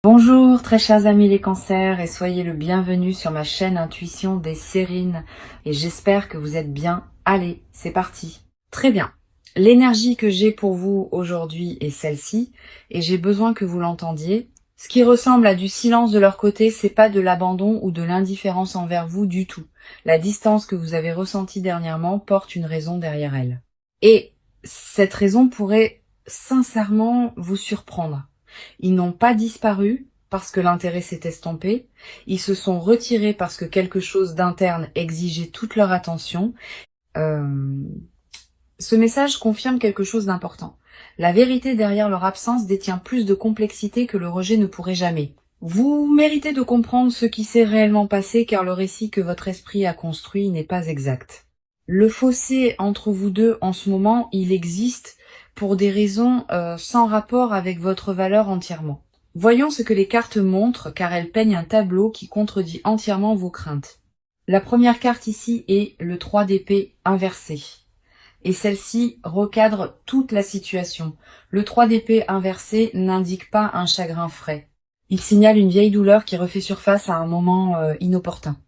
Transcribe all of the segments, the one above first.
Bonjour très chers amis les cancers et soyez le bienvenu sur ma chaîne Intuition des Sérines et j'espère que vous êtes bien. Allez, c'est parti. Très bien. L'énergie que j'ai pour vous aujourd'hui est celle-ci et j'ai besoin que vous l'entendiez. Ce qui ressemble à du silence de leur côté, c'est pas de l'abandon ou de l'indifférence envers vous du tout. La distance que vous avez ressentie dernièrement porte une raison derrière elle. Et cette raison pourrait sincèrement vous surprendre. Ils n'ont pas disparu parce que l'intérêt s'est estompé, ils se sont retirés parce que quelque chose d'interne exigeait toute leur attention. Ce message confirme quelque chose d'important. La vérité derrière leur absence détient plus de complexité que le rejet ne pourrait jamais. Vous méritez de comprendre ce qui s'est réellement passé car le récit que votre esprit a construit n'est pas exact. Le fossé entre vous deux en ce moment, il existe pour des raisons sans rapport avec votre valeur entièrement. Voyons ce que les cartes montrent car elles peignent un tableau qui contredit entièrement vos craintes. La première carte ici est le 3 d'épée inversé. Et celle-ci recadre toute la situation. Le 3 d'épée inversé n'indique pas un chagrin frais. Il signale une vieille douleur qui refait surface à un moment inopportun.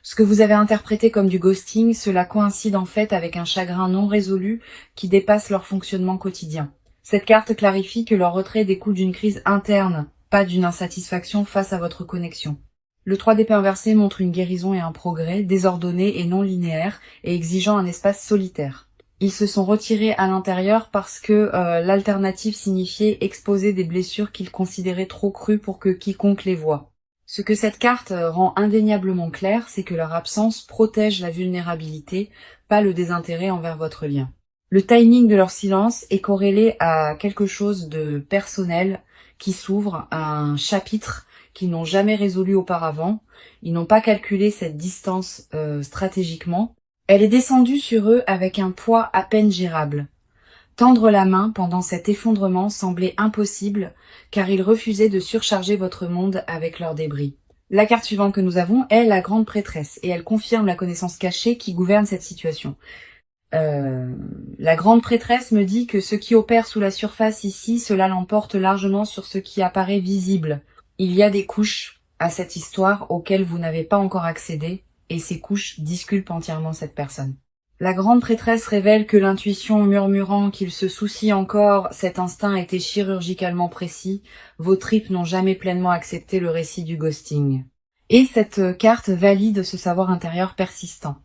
Ce que vous avez interprété comme du ghosting, cela coïncide en fait avec un chagrin non résolu qui dépasse leur fonctionnement quotidien. Cette carte clarifie que leur retrait découle d'une crise interne, pas d'une insatisfaction face à votre connexion. Le 3 d'épée inversé montre une guérison et un progrès, désordonné et non linéaire, et exigeant un espace solitaire. Ils se sont retirés à l'intérieur parce que l'alternative signifiait exposer des blessures qu'ils considéraient trop crues pour que quiconque les voie. Ce que cette carte rend indéniablement clair, c'est que leur absence protège la vulnérabilité, pas le désintérêt envers votre lien. Le timing de leur silence est corrélé à quelque chose de personnel qui s'ouvre, à un chapitre qu'ils n'ont jamais résolu auparavant. Ils n'ont pas calculé cette distance stratégiquement. Elle est descendue sur eux avec un poids à peine gérable. Tendre la main pendant cet effondrement semblait impossible, car ils refusaient de surcharger votre monde avec leurs débris. La carte suivante que nous avons est la grande prêtresse, et elle confirme la connaissance cachée qui gouverne cette situation. La grande prêtresse me dit que ce qui opère sous la surface ici, cela l'emporte largement sur ce qui apparaît visible. Il y a des couches à cette histoire auxquelles vous n'avez pas encore accédé, et ces couches disculpent entièrement cette personne. La grande prêtresse révèle que l'intuition murmurant qu'il se soucie encore, cet instinct était chirurgicalement précis, vos tripes n'ont jamais pleinement accepté le récit du ghosting. Et cette carte valide ce savoir intérieur persistant.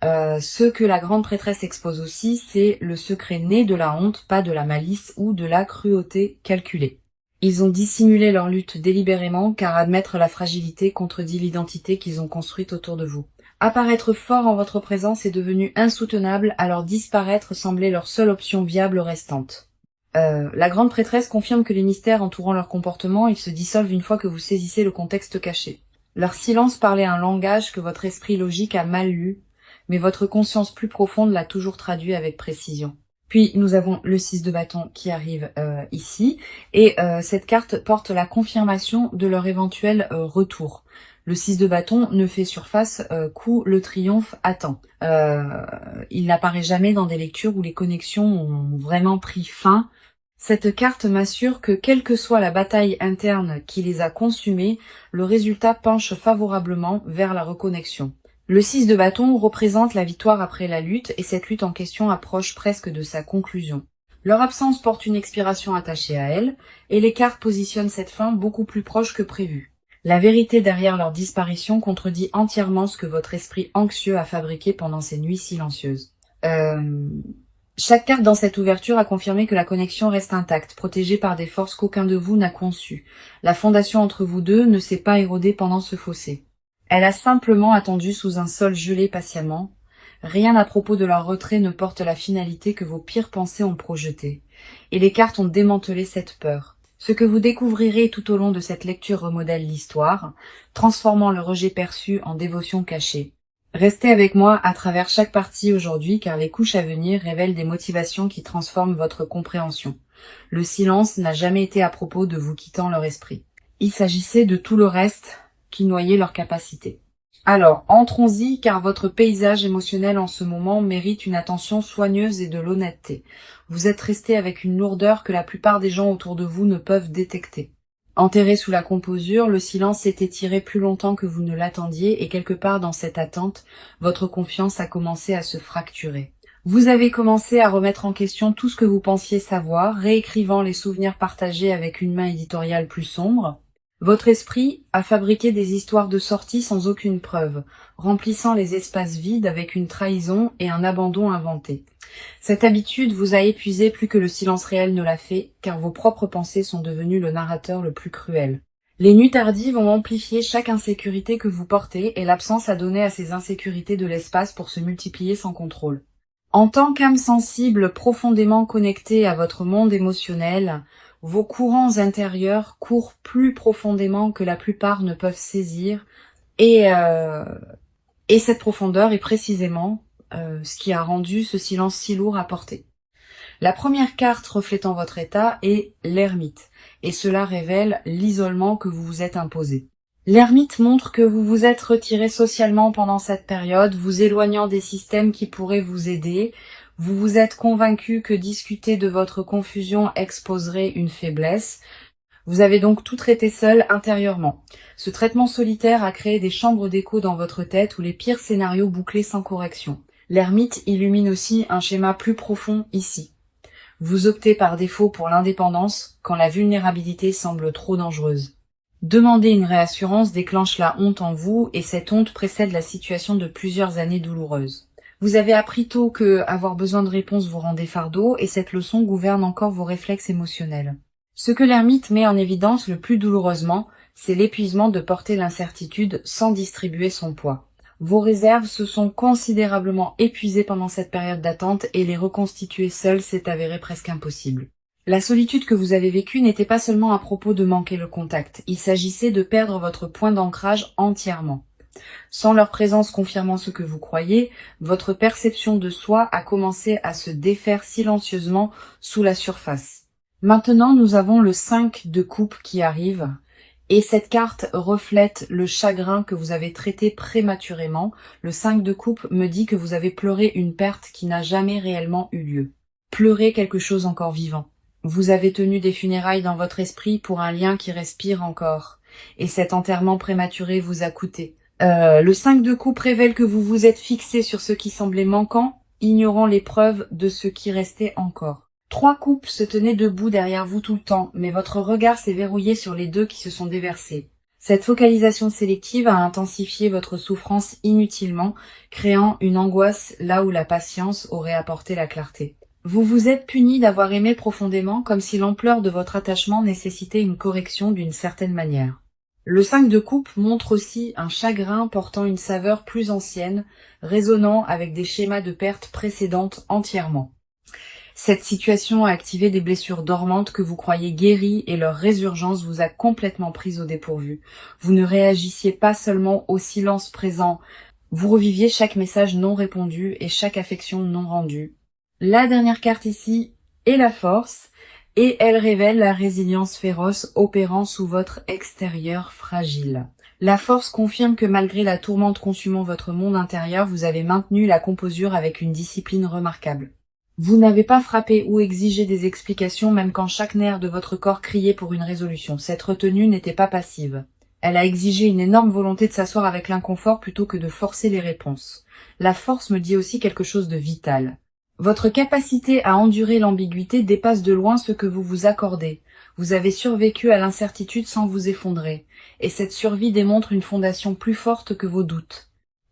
Ce que la grande prêtresse expose aussi, c'est le secret né de la honte, pas de la malice ou de la cruauté calculée. Ils ont dissimulé leur lutte délibérément car admettre la fragilité contredit l'identité qu'ils ont construite autour de vous. Apparaître fort en votre présence est devenu insoutenable, alors disparaître semblait leur seule option viable restante. La grande prêtresse confirme que les mystères entourant leur comportement, ils se dissolvent une fois que vous saisissez le contexte caché. Leur silence parlait un langage que votre esprit logique a mal lu, mais votre conscience plus profonde l'a toujours traduit avec précision. Puis nous avons le 6 de bâton qui arrive ici, et cette carte porte la confirmation de leur éventuel retour. Le 6 de bâton ne fait surface qu'où le triomphe attend. Il n'apparaît jamais dans des lectures où les connexions ont vraiment pris fin. Cette carte m'assure que quelle que soit la bataille interne qui les a consumées, le résultat penche favorablement vers la reconnexion. Le 6 de bâton représente la victoire après la lutte et cette lutte en question approche presque de sa conclusion. Leur absence porte une expiration attachée à elle et les cartes positionnent cette fin beaucoup plus proche que prévu. La vérité derrière leur disparition contredit entièrement ce que votre esprit anxieux a fabriqué pendant ces nuits silencieuses. Chaque carte dans cette ouverture a confirmé que la connexion reste intacte, protégée par des forces qu'aucun de vous n'a conçues. La fondation entre vous deux ne s'est pas érodée pendant ce fossé. Elle a simplement attendu sous un sol gelé patiemment. Rien à propos de leur retrait ne porte la finalité que vos pires pensées ont projetée. Et les cartes ont démantelé cette peur. Ce que vous découvrirez tout au long de cette lecture remodèle l'histoire, transformant le rejet perçu en dévotion cachée. Restez avec moi à travers chaque partie aujourd'hui car les couches à venir révèlent des motivations qui transforment votre compréhension. Le silence n'a jamais été à propos de vous quittant leur esprit. Il s'agissait de tout le reste qui noyait leur capacité. Alors, entrons-y car votre paysage émotionnel en ce moment mérite une attention soigneuse et de l'honnêteté. Vous êtes resté avec une lourdeur que la plupart des gens autour de vous ne peuvent détecter. Enterré sous la composure, le silence s'est étiré plus longtemps que vous ne l'attendiez et quelque part dans cette attente, votre confiance a commencé à se fracturer. Vous avez commencé à remettre en question tout ce que vous pensiez savoir, réécrivant les souvenirs partagés avec une main éditoriale plus sombre. Votre esprit a fabriqué des histoires de sortie sans aucune preuve, remplissant les espaces vides avec une trahison et un abandon inventé. Cette habitude vous a épuisé plus que le silence réel ne l'a fait, car vos propres pensées sont devenues le narrateur le plus cruel. Les nuits tardives ont amplifié chaque insécurité que vous portez et l'absence a donné à ces insécurités de l'espace pour se multiplier sans contrôle. En tant qu'âme sensible profondément connectée à votre monde émotionnel, vos courants intérieurs courent plus profondément que la plupart ne peuvent saisir et cette profondeur est précisément ce qui a rendu ce silence si lourd à porter. La première carte reflétant votre état est l'ermite, et cela révèle l'isolement que vous vous êtes imposé. L'ermite montre que vous vous êtes retiré socialement pendant cette période, vous éloignant des systèmes qui pourraient vous aider. Vous vous êtes convaincu que discuter de votre confusion exposerait une faiblesse. Vous avez donc tout traité seul intérieurement. Ce traitement solitaire a créé des chambres d'écho dans votre tête où les pires scénarios bouclés sans correction. L'ermite illumine aussi un schéma plus profond ici. Vous optez par défaut pour l'indépendance quand la vulnérabilité semble trop dangereuse. Demander une réassurance déclenche la honte en vous et cette honte précède la situation de plusieurs années douloureuses. Vous avez appris tôt que avoir besoin de réponses vous rendait fardeau et cette leçon gouverne encore vos réflexes émotionnels. Ce que l'ermite met en évidence le plus douloureusement, c'est l'épuisement de porter l'incertitude sans distribuer son poids. Vos réserves se sont considérablement épuisées pendant cette période d'attente et les reconstituer seules s'est avéré presque impossible. La solitude que vous avez vécue n'était pas seulement à propos de manquer le contact, il s'agissait de perdre votre point d'ancrage entièrement. Sans leur présence confirmant ce que vous croyez, votre perception de soi a commencé à se défaire silencieusement sous la surface. Maintenant, nous avons le 5 de coupe qui arrive, et cette carte reflète le chagrin que vous avez traité prématurément. Le 5 de coupe me dit que vous avez pleuré une perte qui n'a jamais réellement eu lieu. Pleurez quelque chose encore vivant. Vous avez tenu des funérailles dans votre esprit pour un lien qui respire encore, et cet enterrement prématuré vous a coûté. Le 5 de coupe révèle que vous vous êtes fixé sur ce qui semblait manquant, ignorant les preuves de ce qui restait encore. 3 coupes se tenaient debout derrière vous tout le temps, mais votre regard s'est verrouillé sur les 2 qui se sont déversés. Cette focalisation sélective a intensifié votre souffrance inutilement, créant une angoisse là où la patience aurait apporté la clarté. Vous vous êtes puni d'avoir aimé profondément, comme si l'ampleur de votre attachement nécessitait une correction d'une certaine manière. Le 5 de coupe montre aussi un chagrin portant une saveur plus ancienne, résonnant avec des schémas de perte précédentes entièrement. Cette situation a activé des blessures dormantes que vous croyez guéries et leur résurgence vous a complètement prise au dépourvu. Vous ne réagissiez pas seulement au silence présent, vous reviviez chaque message non répondu et chaque affection non rendue. La dernière carte ici est la force, et elle révèle la résilience féroce opérant sous votre extérieur fragile. La force confirme que malgré la tourmente consumant votre monde intérieur, vous avez maintenu la composure avec une discipline remarquable. Vous n'avez pas frappé ou exigé des explications même quand chaque nerf de votre corps criait pour une résolution. Cette retenue n'était pas passive. Elle a exigé une énorme volonté de s'asseoir avec l'inconfort plutôt que de forcer les réponses. La force me dit aussi quelque chose de vital. Votre capacité à endurer l'ambiguïté dépasse de loin ce que vous vous accordez. Vous avez survécu à l'incertitude sans vous effondrer, et cette survie démontre une fondation plus forte que vos doutes.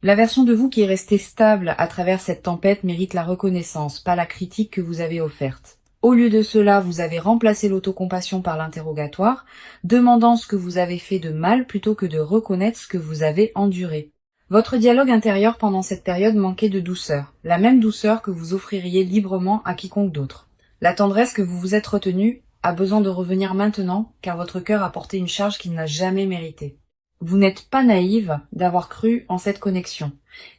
La version de vous qui est restée stable à travers cette tempête mérite la reconnaissance, pas la critique que vous avez offerte. Au lieu de cela, vous avez remplacé l'autocompassion par l'interrogatoire, demandant ce que vous avez fait de mal plutôt que de reconnaître ce que vous avez enduré. Votre dialogue intérieur pendant cette période manquait de douceur, la même douceur que vous offririez librement à quiconque d'autre. La tendresse que vous vous êtes retenue a besoin de revenir maintenant, car votre cœur a porté une charge qu'il n'a jamais méritée. Vous n'êtes pas naïve d'avoir cru en cette connexion,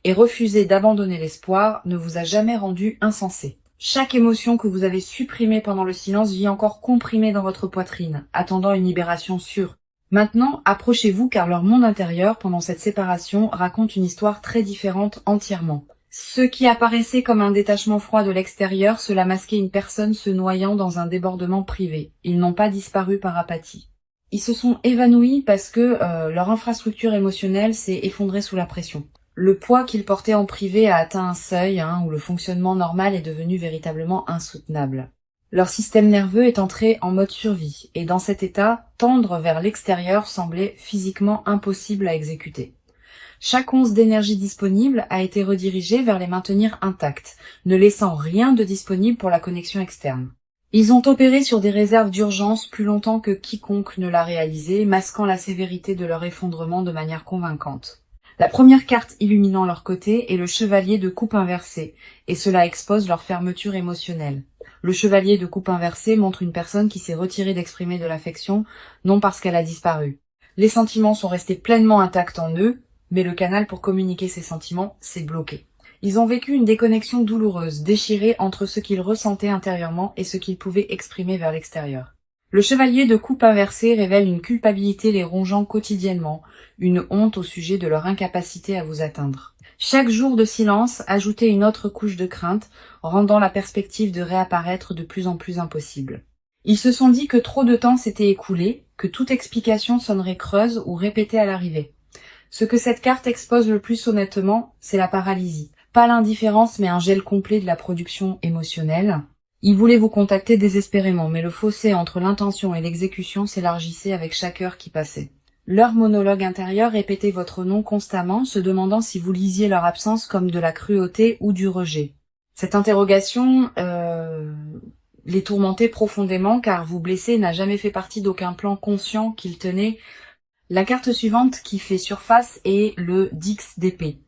et refuser d'abandonner l'espoir ne vous a jamais rendu insensé. Chaque émotion que vous avez supprimée pendant le silence vit encore comprimée dans votre poitrine, attendant une libération sûre. Maintenant, approchez-vous car leur monde intérieur, pendant cette séparation, raconte une histoire très différente entièrement. Ce qui apparaissait comme un détachement froid de l'extérieur, cela masquait une personne se noyant dans un débordement privé. Ils n'ont pas disparu par apathie. Ils se sont évanouis parce que leur infrastructure émotionnelle s'est effondrée sous la pression. Le poids qu'ils portaient en privé a atteint un seuil où le fonctionnement normal est devenu véritablement insoutenable. Leur système nerveux est entré en mode survie, et dans cet état, tendre vers l'extérieur semblait physiquement impossible à exécuter. Chaque once d'énergie disponible a été redirigée vers les maintenir intacts, ne laissant rien de disponible pour la connexion externe. Ils ont opéré sur des réserves d'urgence plus longtemps que quiconque ne l'a réalisé, masquant la sévérité de leur effondrement de manière convaincante. La première carte illuminant leur côté est le chevalier de coupe inversée, et cela expose leur fermeture émotionnelle. Le chevalier de coupe inversée montre une personne qui s'est retirée d'exprimer de l'affection, non parce qu'elle a disparu. Les sentiments sont restés pleinement intacts en eux, mais le canal pour communiquer ces sentiments s'est bloqué. Ils ont vécu une déconnexion douloureuse, déchirée entre ce qu'ils ressentaient intérieurement et ce qu'ils pouvaient exprimer vers l'extérieur. Le chevalier de coupe inversée révèle une culpabilité les rongeant quotidiennement, une honte au sujet de leur incapacité à vous atteindre. Chaque jour de silence ajoutait une autre couche de crainte, rendant la perspective de réapparaître de plus en plus impossible. Ils se sont dit que trop de temps s'était écoulé, que toute explication sonnerait creuse ou répétée à l'arrivée. Ce que cette carte expose le plus honnêtement, c'est la paralysie. Pas l'indifférence, mais un gel complet de la production émotionnelle. Ils voulaient vous contacter désespérément, mais le fossé entre l'intention et l'exécution s'élargissait avec chaque heure qui passait. Leur monologue intérieur répétait votre nom constamment, se demandant si vous lisiez leur absence comme de la cruauté ou du rejet. Cette interrogation les tourmentait profondément, car vous blesser n'a jamais fait partie d'aucun plan conscient qu'ils tenaient. La carte suivante qui fait surface est le Dix d'épée.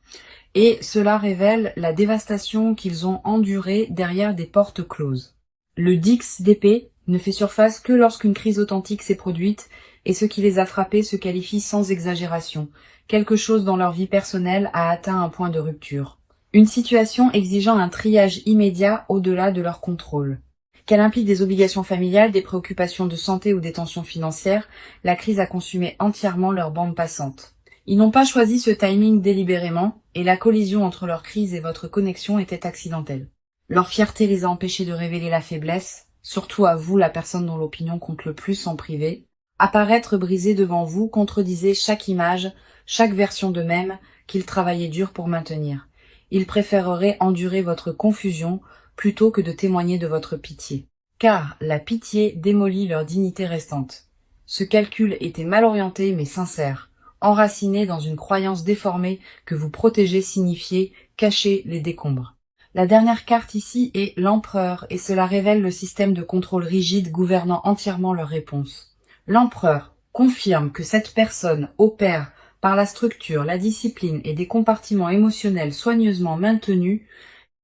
Et cela révèle la dévastation qu'ils ont endurée derrière des portes closes. Le Dix d'épée ne fait surface que lorsqu'une crise authentique s'est produite, et ce qui les a frappés se qualifie sans exagération. Quelque chose dans leur vie personnelle a atteint un point de rupture. Une situation exigeant un triage immédiat au-delà de leur contrôle. Qu'elle implique des obligations familiales, des préoccupations de santé ou des tensions financières, la crise a consumé entièrement leur bande passante. Ils n'ont pas choisi ce timing délibérément, et la collision entre leur crise et votre connexion était accidentelle. Leur fierté les a empêchés de révéler la faiblesse, surtout à vous, la personne dont l'opinion compte le plus en privé. Apparaître brisé devant vous contredisait chaque image, chaque version d'eux-mêmes qu'ils travaillaient dur pour maintenir. Ils préféreraient endurer votre confusion plutôt que de témoigner de votre pitié. Car la pitié démolit leur dignité restante. Ce calcul était mal orienté mais sincère, enraciné dans une croyance déformée que vous protéger signifiait cacher les décombres. La dernière carte ici est l'empereur et cela révèle le système de contrôle rigide gouvernant entièrement leurs réponses. L'empereur confirme que cette personne opère par la structure, la discipline et des compartiments émotionnels soigneusement maintenus.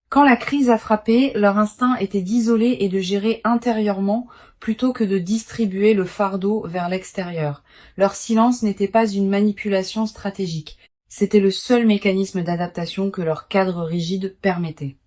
Quand la crise a frappé, leur instinct était d'isoler et de gérer intérieurement plutôt que de distribuer le fardeau vers l'extérieur. Leur silence n'était pas une manipulation stratégique, c'était le seul mécanisme d'adaptation que leur cadre rigide permettait.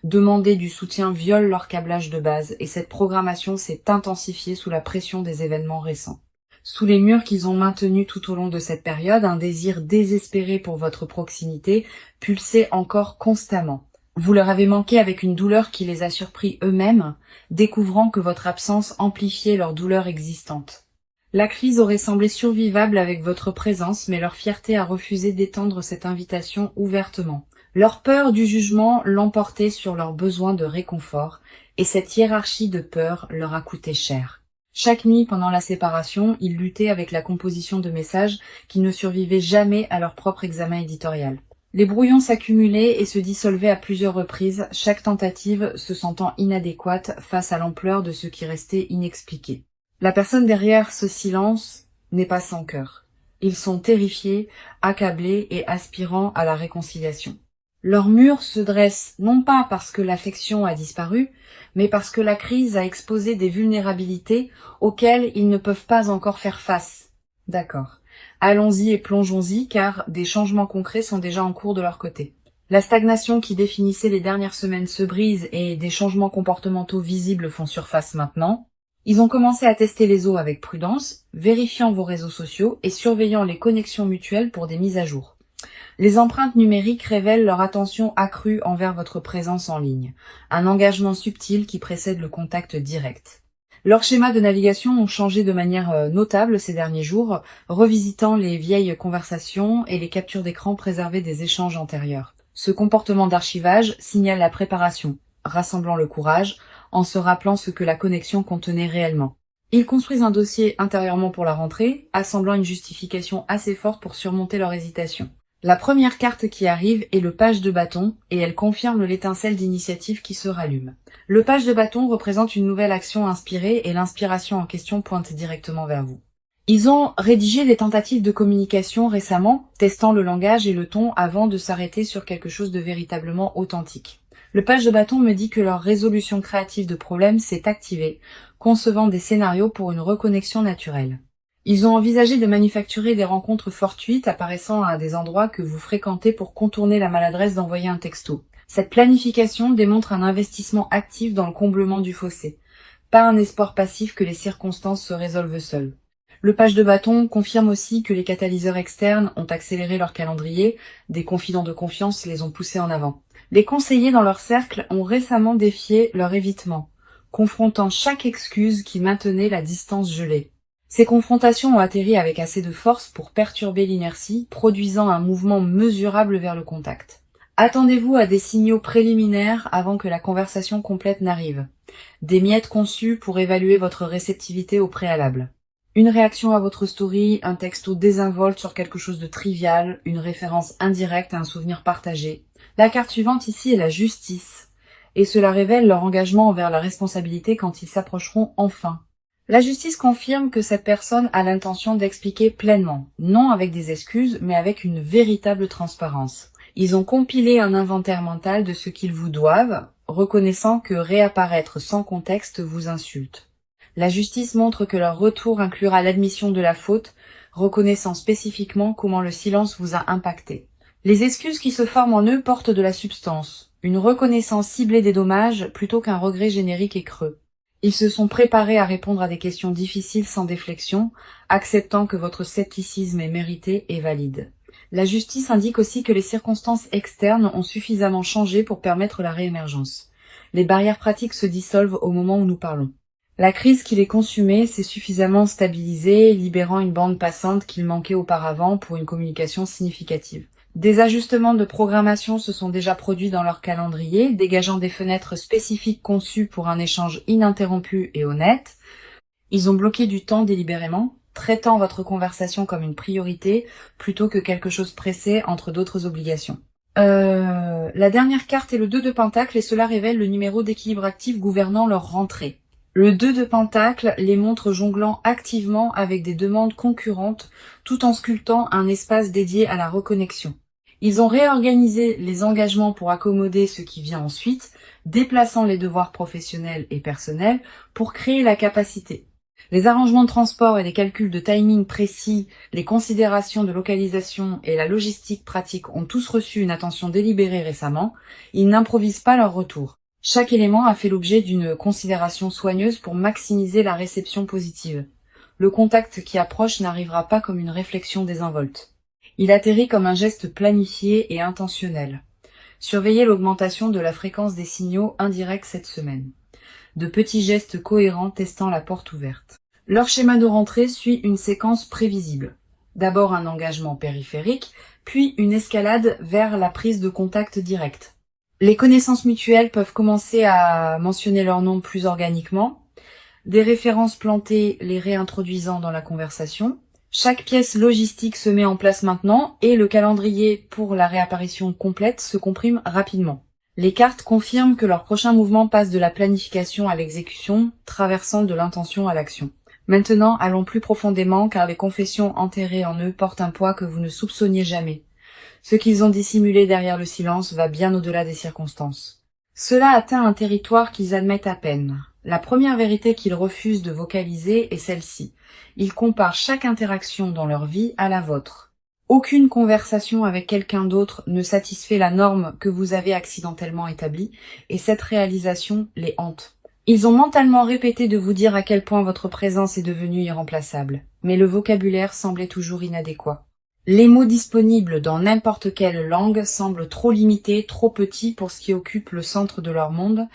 Demander du soutien viole leur câblage de base et cette programmation s'est intensifiée sous la pression des événements récents. Sous les murs qu'ils ont maintenus tout au long de cette période, un désir désespéré pour votre proximité pulsait encore constamment. Vous leur avez manqué avec une douleur qui les a surpris eux-mêmes, découvrant que votre absence amplifiait leur douleur existante. La crise aurait semblé survivable avec votre présence, mais leur fierté a refusé d'étendre cette invitation ouvertement. Leur peur du jugement l'emportait sur leur besoin de réconfort, et cette hiérarchie de peur leur a coûté cher. Chaque nuit pendant la séparation, ils luttaient avec la composition de messages qui ne survivaient jamais à leur propre examen éditorial. Les brouillons s'accumulaient et se dissolvaient à plusieurs reprises, chaque tentative se sentant inadéquate face à l'ampleur de ce qui restait inexpliqué. La personne derrière ce silence n'est pas sans cœur. Ils sont terrifiés, accablés et aspirant à la réconciliation. Leur mur se dresse non pas parce que l'affection a disparu, mais parce que la crise a exposé des vulnérabilités auxquelles ils ne peuvent pas encore faire face. D'accord. Allons-y et plongeons-y, car des changements concrets sont déjà en cours de leur côté. La stagnation qui définissait les dernières semaines se brise et des changements comportementaux visibles font surface maintenant. Ils ont commencé à tester les eaux avec prudence, vérifiant vos réseaux sociaux et surveillant les connexions mutuelles pour des mises à jour. Les empreintes numériques révèlent leur attention accrue envers votre présence en ligne, un engagement subtil qui précède le contact direct. Leurs schémas de navigation ont changé de manière notable ces derniers jours, revisitant les vieilles conversations et les captures d'écran préservées des échanges antérieurs. Ce comportement d'archivage signale la préparation, rassemblant le courage, en se rappelant ce que la connexion contenait réellement. Ils construisent un dossier intérieurement pour la rentrée, assemblant une justification assez forte pour surmonter leur hésitation. La première carte qui arrive est le page de bâton, et elle confirme l'étincelle d'initiative qui se rallume. Le page de bâton représente une nouvelle action inspirée et l'inspiration en question pointe directement vers vous. Ils ont rédigé des tentatives de communication récemment, testant le langage et le ton avant de s'arrêter sur quelque chose de véritablement authentique. Le page de bâton me dit que leur résolution créative de problèmes s'est activée, concevant des scénarios pour une reconnexion naturelle. Ils ont envisagé de manufacturer des rencontres fortuites apparaissant à des endroits que vous fréquentez pour contourner la maladresse d'envoyer un texto. Cette planification démontre un investissement actif dans le comblement du fossé, pas un espoir passif que les circonstances se résolvent seules. Le page de bâton confirme aussi que les catalyseurs externes ont accéléré leur calendrier, des confidents de confiance les ont poussés en avant. Les conseillers dans leur cercle ont récemment défié leur évitement, confrontant chaque excuse qui maintenait la distance gelée. Ces confrontations ont atterri avec assez de force pour perturber l'inertie, produisant un mouvement mesurable vers le contact. Attendez-vous à des signaux préliminaires avant que la conversation complète n'arrive. Des miettes conçues pour évaluer votre réceptivité au préalable. Une réaction à votre story, un texto désinvolte sur quelque chose de trivial, une référence indirecte à un souvenir partagé. La carte suivante ici est la justice, et cela révèle leur engagement envers la responsabilité quand ils s'approcheront enfin. La justice confirme que cette personne a l'intention d'expliquer pleinement, non avec des excuses, mais avec une véritable transparence. Ils ont compilé un inventaire mental de ce qu'ils vous doivent, reconnaissant que réapparaître sans contexte vous insulte. La justice montre que leur retour inclura l'admission de la faute, reconnaissant spécifiquement comment le silence vous a impacté. Les excuses qui se forment en eux portent de la substance, une reconnaissance ciblée des dommages plutôt qu'un regret générique et creux. Ils se sont préparés à répondre à des questions difficiles sans déflexion, acceptant que votre scepticisme est mérité et valide. La justice indique aussi que les circonstances externes ont suffisamment changé pour permettre la réémergence. Les barrières pratiques se dissolvent au moment où nous parlons. La crise qui les consumait s'est suffisamment stabilisée, libérant une bande passante qu'il manquait auparavant pour une communication significative. Des ajustements de programmation se sont déjà produits dans leur calendrier, dégageant des fenêtres spécifiques conçues pour un échange ininterrompu et honnête. Ils ont bloqué du temps délibérément, traitant votre conversation comme une priorité plutôt que quelque chose pressé entre d'autres obligations. La dernière carte est le 2 de Pentacle et cela révèle le numéro d'équilibre actif gouvernant leur rentrée. Le 2 de Pentacle les montre jonglant activement avec des demandes concurrentes tout en sculptant un espace dédié à la reconnexion. Ils ont réorganisé les engagements pour accommoder ce qui vient ensuite, déplaçant les devoirs professionnels et personnels pour créer la capacité. Les arrangements de transport et les calculs de timing précis, les considérations de localisation et la logistique pratique ont tous reçu une attention délibérée récemment. Ils n'improvisent pas leur retour. Chaque élément a fait l'objet d'une considération soigneuse pour maximiser la réception positive. Le contact qui approche n'arrivera pas comme une réflexion désinvolte. Il atterrit comme un geste planifié et intentionnel. Surveillez l'augmentation de la fréquence des signaux indirects cette semaine. De petits gestes cohérents testant la porte ouverte. Leur schéma de rentrée suit une séquence prévisible. D'abord un engagement périphérique, puis une escalade vers la prise de contact direct. Les connaissances mutuelles peuvent commencer à mentionner leur nom plus organiquement, des références plantées les réintroduisant dans la conversation. Chaque pièce logistique se met en place maintenant et le calendrier pour la réapparition complète se comprime rapidement. Les cartes confirment que leur prochain mouvement passe de la planification à l'exécution, traversant de l'intention à l'action. Maintenant, allons plus profondément car les confessions enterrées en eux portent un poids que vous ne soupçonniez jamais. Ce qu'ils ont dissimulé derrière le silence va bien au-delà des circonstances. Cela atteint un territoire qu'ils admettent à peine. La première vérité qu'ils refusent de vocaliser est celle-ci. Ils comparent chaque interaction dans leur vie à la vôtre. Aucune conversation avec quelqu'un d'autre ne satisfait la norme que vous avez accidentellement établie, et cette réalisation les hante. Ils ont mentalement répété de vous dire à quel point votre présence est devenue irremplaçable, mais le vocabulaire semblait toujours inadéquat. Les mots disponibles dans n'importe quelle langue semblent trop limités, trop petits pour ce qui occupe le centre de leur monde.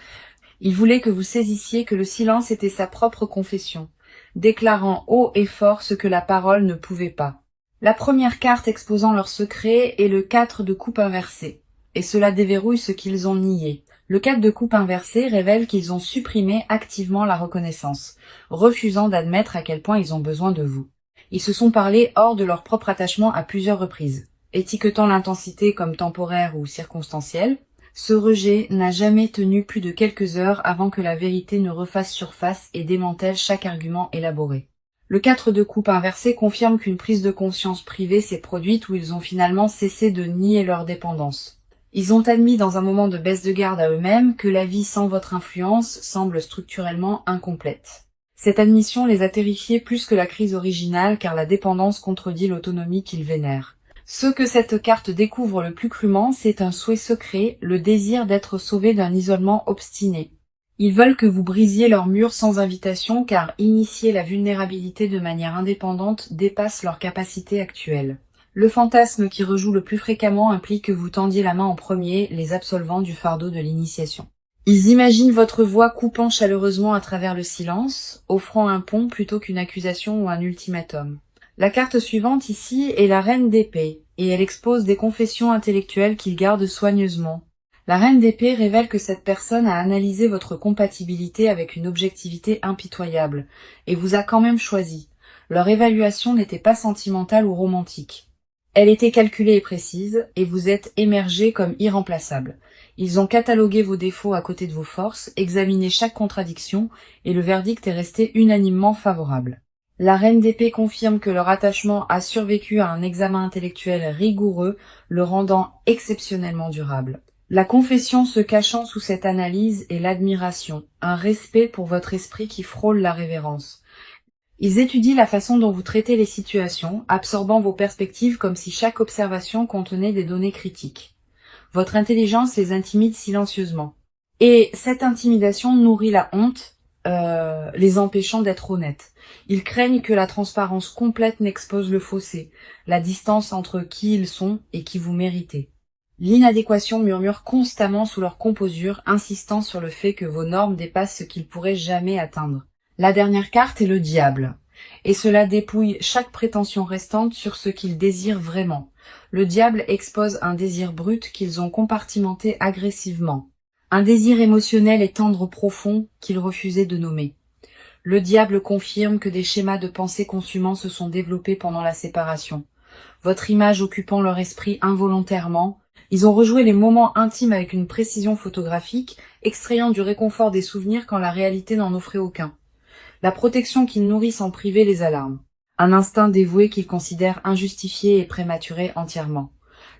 Il voulait que vous saisissiez que le silence était sa propre confession, déclarant haut et fort ce que la parole ne pouvait pas. La première carte exposant leur secret est le 4 de coupe inversé, et cela déverrouille ce qu'ils ont nié. Le 4 de coupe inversé révèle qu'ils ont supprimé activement la reconnaissance, refusant d'admettre à quel point ils ont besoin de vous. Ils se sont parlé hors de leur propre attachement à plusieurs reprises, étiquetant l'intensité comme temporaire ou circonstancielle. Ce rejet n'a jamais tenu plus de quelques heures avant que la vérité ne refasse surface et démantèle chaque argument élaboré. Le 4 de coupe inversé confirme qu'une prise de conscience privée s'est produite où ils ont finalement cessé de nier leur dépendance. Ils ont admis dans un moment de baisse de garde à eux-mêmes que la vie sans votre influence semble structurellement incomplète. Cette admission les a terrifiés plus que la crise originale car la dépendance contredit l'autonomie qu'ils vénèrent. Ce que cette carte découvre le plus crûment, c'est un souhait secret, le désir d'être sauvés d'un isolement obstiné. Ils veulent que vous brisiez leurs murs sans invitation car initier la vulnérabilité de manière indépendante dépasse leur capacité actuelle. Le fantasme qui rejoue le plus fréquemment implique que vous tendiez la main en premier, les absolvant du fardeau de l'initiation. Ils imaginent votre voix coupant chaleureusement à travers le silence, offrant un pont plutôt qu'une accusation ou un ultimatum. La carte suivante ici est la reine d'épée, et elle expose des confessions intellectuelles qu'ils gardent soigneusement. La reine d'épée révèle que cette personne a analysé votre compatibilité avec une objectivité impitoyable, et vous a quand même choisi. Leur évaluation n'était pas sentimentale ou romantique. Elle était calculée et précise, et vous êtes émergé comme irremplaçable. Ils ont catalogué vos défauts à côté de vos forces, examiné chaque contradiction, et le verdict est resté unanimement favorable. La reine d'épée confirme que leur attachement a survécu à un examen intellectuel rigoureux, le rendant exceptionnellement durable. La confession se cachant sous cette analyse est l'admiration, un respect pour votre esprit qui frôle la révérence. Ils étudient la façon dont vous traitez les situations, absorbant vos perspectives comme si chaque observation contenait des données critiques. Votre intelligence les intimide silencieusement. Et cette intimidation nourrit la honte, les empêchant d'être honnêtes. Ils craignent que la transparence complète n'expose le fossé, la distance entre qui ils sont et qui vous méritez. L'inadéquation murmure constamment sous leur composure, insistant sur le fait que vos normes dépassent ce qu'ils pourraient jamais atteindre. La dernière carte est le diable, et cela dépouille chaque prétention restante sur ce qu'ils désirent vraiment. Le diable expose un désir brut qu'ils ont compartimenté agressivement, un désir émotionnel et tendre profond qu'ils refusaient de nommer. Le diable confirme que des schémas de pensée consumants se sont développés pendant la séparation. Votre image occupant leur esprit involontairement, ils ont rejoué les moments intimes avec une précision photographique, extrayant du réconfort des souvenirs quand la réalité n'en offrait aucun. La protection qu'ils nourrissent en privé les alarme. Un instinct dévoué qu'ils considèrent injustifié et prématuré entièrement.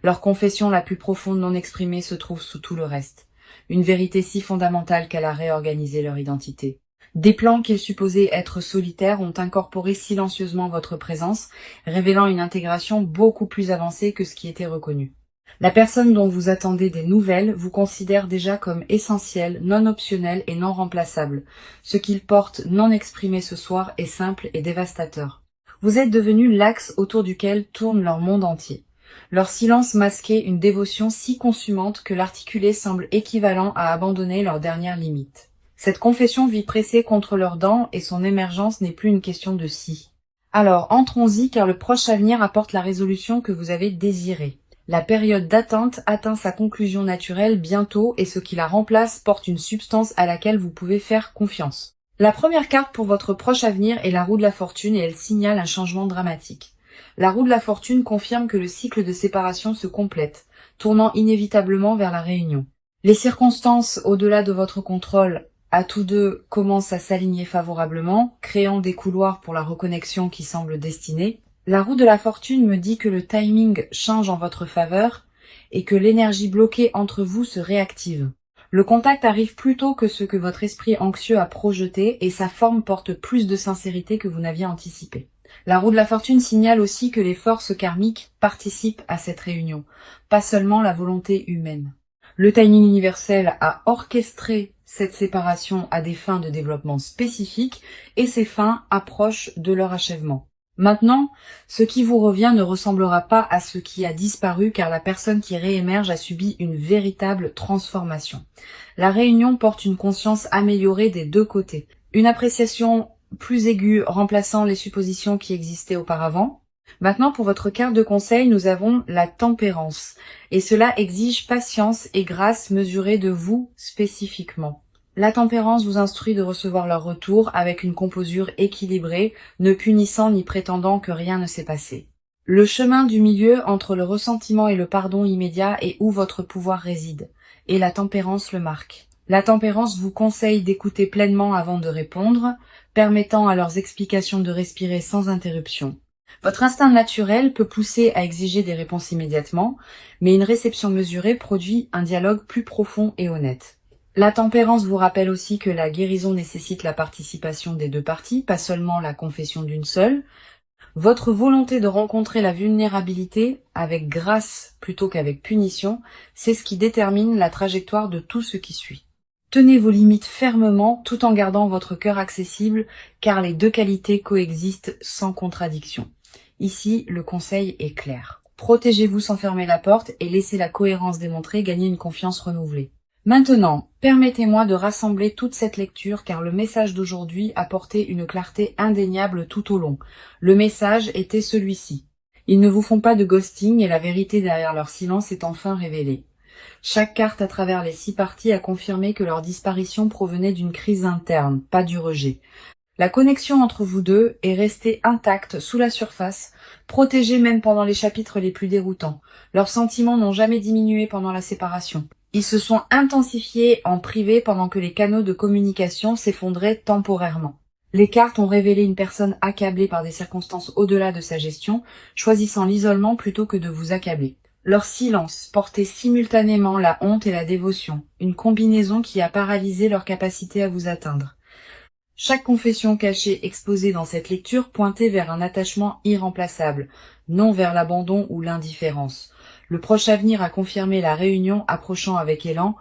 Leur confession la plus profonde non exprimée se trouve sous tout le reste. Une vérité si fondamentale qu'elle a réorganisé leur identité. Des plans qu'ils supposaient être solitaires ont incorporé silencieusement votre présence, révélant une intégration beaucoup plus avancée que ce qui était reconnu. La personne dont vous attendez des nouvelles vous considère déjà comme essentielle, non optionnelle et non remplaçable. Ce qu'ils portent non exprimé ce soir est simple et dévastateur. Vous êtes devenu l'axe autour duquel tourne leur monde entier. Leur silence masquait une dévotion si consumante que l'articulé semble équivalent à abandonner leur dernière limite. Cette confession vit pressée contre leurs dents et son émergence n'est plus une question de si. Alors entrons-y car le proche avenir apporte la résolution que vous avez désirée. La période d'attente atteint sa conclusion naturelle bientôt et ce qui la remplace porte une substance à laquelle vous pouvez faire confiance. La première carte pour votre proche avenir est la roue de la fortune et elle signale un changement dramatique. La roue de la fortune confirme que le cycle de séparation se complète, tournant inévitablement vers la réunion. Les circonstances au-delà de votre contrôle à tous deux commencent à s'aligner favorablement, créant des couloirs pour la reconnexion qui semble destinée. La roue de la fortune me dit que le timing change en votre faveur et que l'énergie bloquée entre vous se réactive. Le contact arrive plus tôt que ce que votre esprit anxieux a projeté et sa forme porte plus de sincérité que vous n'aviez anticipé. La roue de la fortune signale aussi que les forces karmiques participent à cette réunion, pas seulement la volonté humaine. Le timing universel a orchestré cette séparation à des fins de développement spécifiques et ces fins approchent de leur achèvement. Maintenant, ce qui vous revient ne ressemblera pas à ce qui a disparu car la personne qui réémerge a subi une véritable transformation. La réunion porte une conscience améliorée des deux côtés. Une appréciation plus aiguë remplaçant les suppositions qui existaient auparavant. Maintenant, pour votre carte de conseil, nous avons la tempérance. Et cela exige patience et grâce mesurée de vous spécifiquement. La tempérance vous instruit de recevoir leur retour avec une composure équilibrée, ne punissant ni prétendant que rien ne s'est passé. Le chemin du milieu entre le ressentiment et le pardon immédiat est où votre pouvoir réside, et la tempérance le marque. La tempérance vous conseille d'écouter pleinement avant de répondre, permettant à leurs explications de respirer sans interruption. Votre instinct naturel peut pousser à exiger des réponses immédiatement, mais une réception mesurée produit un dialogue plus profond et honnête. La tempérance vous rappelle aussi que la guérison nécessite la participation des deux parties, pas seulement la confession d'une seule. Votre volonté de rencontrer la vulnérabilité avec grâce plutôt qu'avec punition, c'est ce qui détermine la trajectoire de tout ce qui suit. Tenez vos limites fermement tout en gardant votre cœur accessible, car les deux qualités coexistent sans contradiction. Ici, le conseil est clair. Protégez-vous sans fermer la porte et laissez la cohérence démontrée gagner une confiance renouvelée. Maintenant, permettez-moi de rassembler toute cette lecture car le message d'aujourd'hui a porté une clarté indéniable tout au long. Le message était celui-ci. Ils ne vous font pas de ghosting et la vérité derrière leur silence est enfin révélée. Chaque carte à travers les 6 parties a confirmé que leur disparition provenait d'une crise interne, pas du rejet. La connexion entre vous deux est restée intacte sous la surface, protégée même pendant les chapitres les plus déroutants. Leurs sentiments n'ont jamais diminué pendant la séparation. Ils se sont intensifiés en privé pendant que les canaux de communication s'effondraient temporairement. Les cartes ont révélé une personne accablée par des circonstances au-delà de sa gestion, choisissant l'isolement plutôt que de vous accabler. Leur silence portait simultanément la honte et la dévotion, une combinaison qui a paralysé leur capacité à vous atteindre. Chaque confession cachée exposée dans cette lecture pointait vers un attachement irremplaçable, non vers l'abandon ou l'indifférence. Le proche avenir a confirmé la réunion approchant avec élan.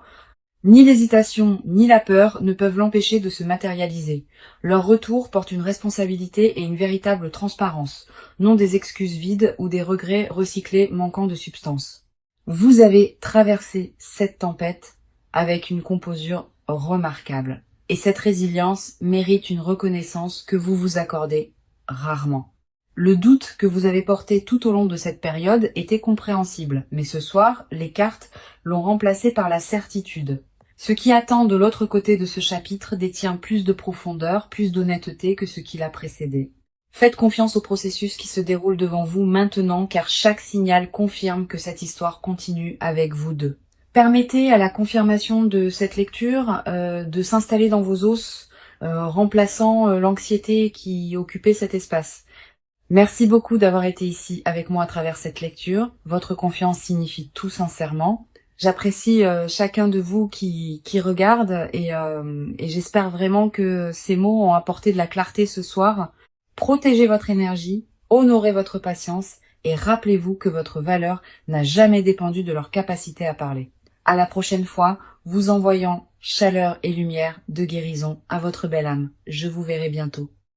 Ni l'hésitation, ni la peur ne peuvent l'empêcher de se matérialiser. Leur retour porte une responsabilité et une véritable transparence, non des excuses vides ou des regrets recyclés manquant de substance. Vous avez traversé cette tempête avec une composure remarquable. Et cette résilience mérite une reconnaissance que vous vous accordez rarement. Le doute que vous avez porté tout au long de cette période était compréhensible, mais ce soir, les cartes l'ont remplacé par la certitude. Ce qui attend de l'autre côté de ce chapitre détient plus de profondeur, plus d'honnêteté que ce qui l'a précédé. Faites confiance au processus qui se déroule devant vous maintenant, car chaque signal confirme que cette histoire continue avec vous deux. Permettez à la confirmation de cette lecture de s'installer dans vos os, remplaçant l'anxiété qui occupait cet espace. Merci beaucoup d'avoir été ici avec moi à travers cette lecture. Votre confiance signifie tout sincèrement. J'apprécie chacun de vous qui regarde et j'espère vraiment que ces mots ont apporté de la clarté ce soir. Protégez votre énergie, honorez votre patience et rappelez-vous que votre valeur n'a jamais dépendu de leur capacité à parler. À la prochaine fois, vous envoyant chaleur et lumière de guérison à votre belle âme. Je vous verrai bientôt.